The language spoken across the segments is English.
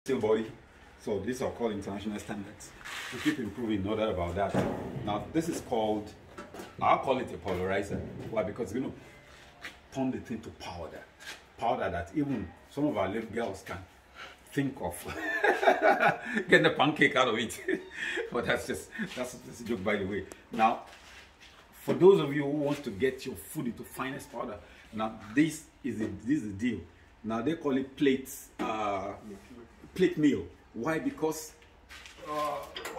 steel body. So these are called international standards. We keep improving, no doubt about that. Now this is called, I'll call it a pulverizer. Why? Because you know, turn the thing to powder. Powder that even some of our little girls can think of getting a pancake out of it. But that's a joke, by the way. Now, for those of you who want to get your food into finest powder, now this is the deal. Now they call it plate meal. Why? Because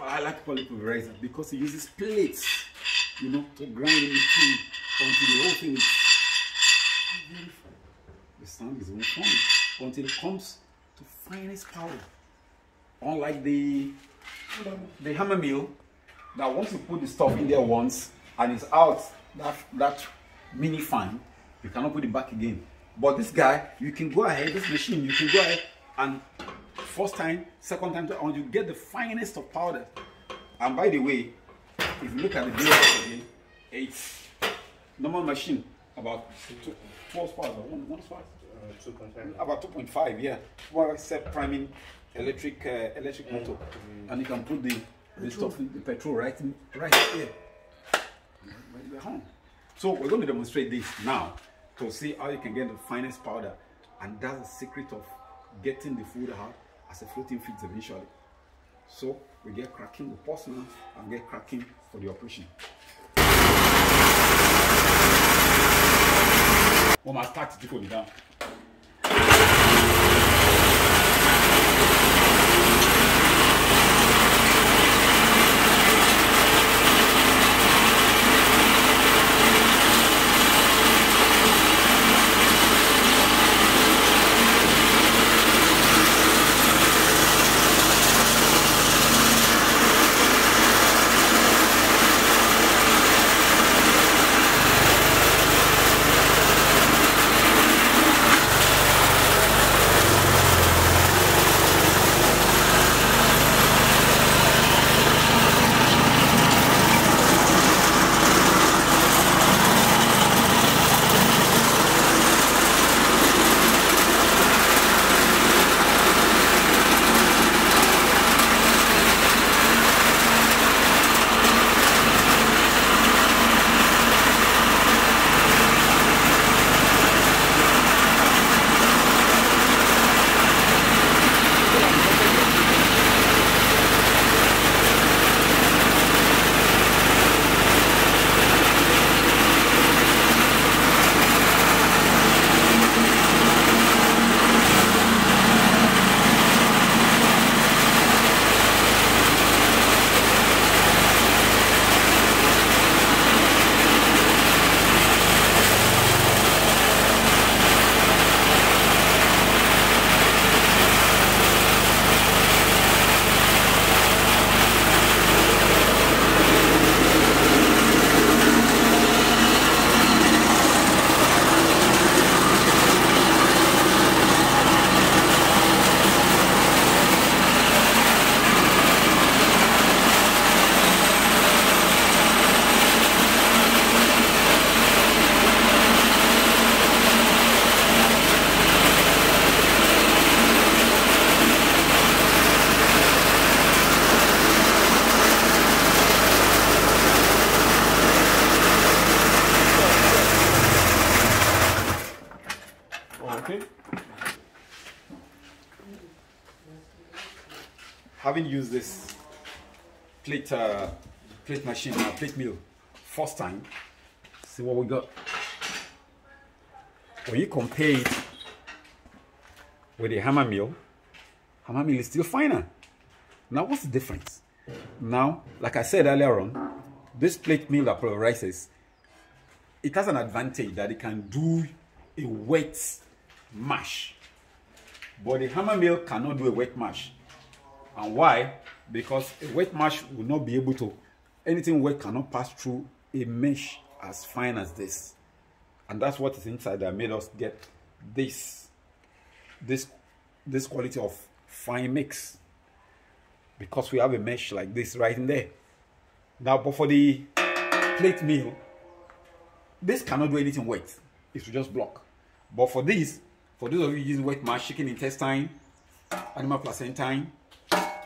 I like to call it pulverizer because it uses plates, you know, to grind anything until the whole thing is beautiful. The sound is uniform until it comes to finest powder. Unlike the hammer mill, that once you put the stuff in there once and it's out that mini fine, you cannot put it back again. But this guy, you can go ahead, this machine, you can go ahead and first time, second time, and you get the finest of powder. And by the way, if you look at the bill again, it's normal machine about 12 parts or one part. 2.5. About 2.5, yeah. Well, except priming electric motor, and you can put the stuff in the petrol right here. So we're going to demonstrate this now to see how you can get the finest powder, and that's the secret of getting the food out as a floating feed eventually. So we get cracking the porcelain and get cracking for the operation. We must start to put it down. Having used this plate machine, plate mill, first time, see what we got. When you compare it with the hammer mill is still finer. Now what's the difference? Now, like I said earlier on, this plate mill that pulverizes, it has an advantage that it can do a wet mash. But the hammer mill cannot do a wet mash. And why? Because a wet mash will not be able to, anything wet cannot pass through a mesh as fine as this. And that's what is inside that made us get this quality of fine mix. Because we have a mesh like this right in there. Now, but for the plate mill, this cannot do anything wet. It will just block. But for this, for those of you using wet mash, chicken intestine, animal placenta,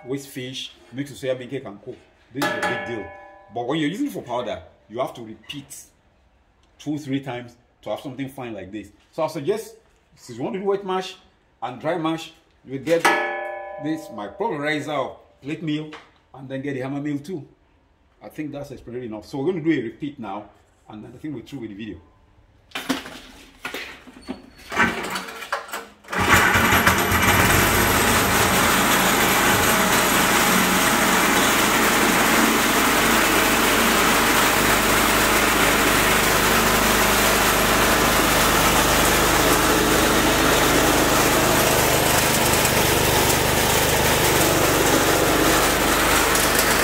waste fish, mix with soya bean cake and coke. This is a big deal. But when you're using it for powder, you have to repeat 2-3 times to have something fine like this. So I suggest, since you want to do wet mash and dry mash, you get this, my pulverizer or plate meal, and then get the hammer meal too. I think that's explained enough. So we're going to do a repeat now, and then I think we're through with the video.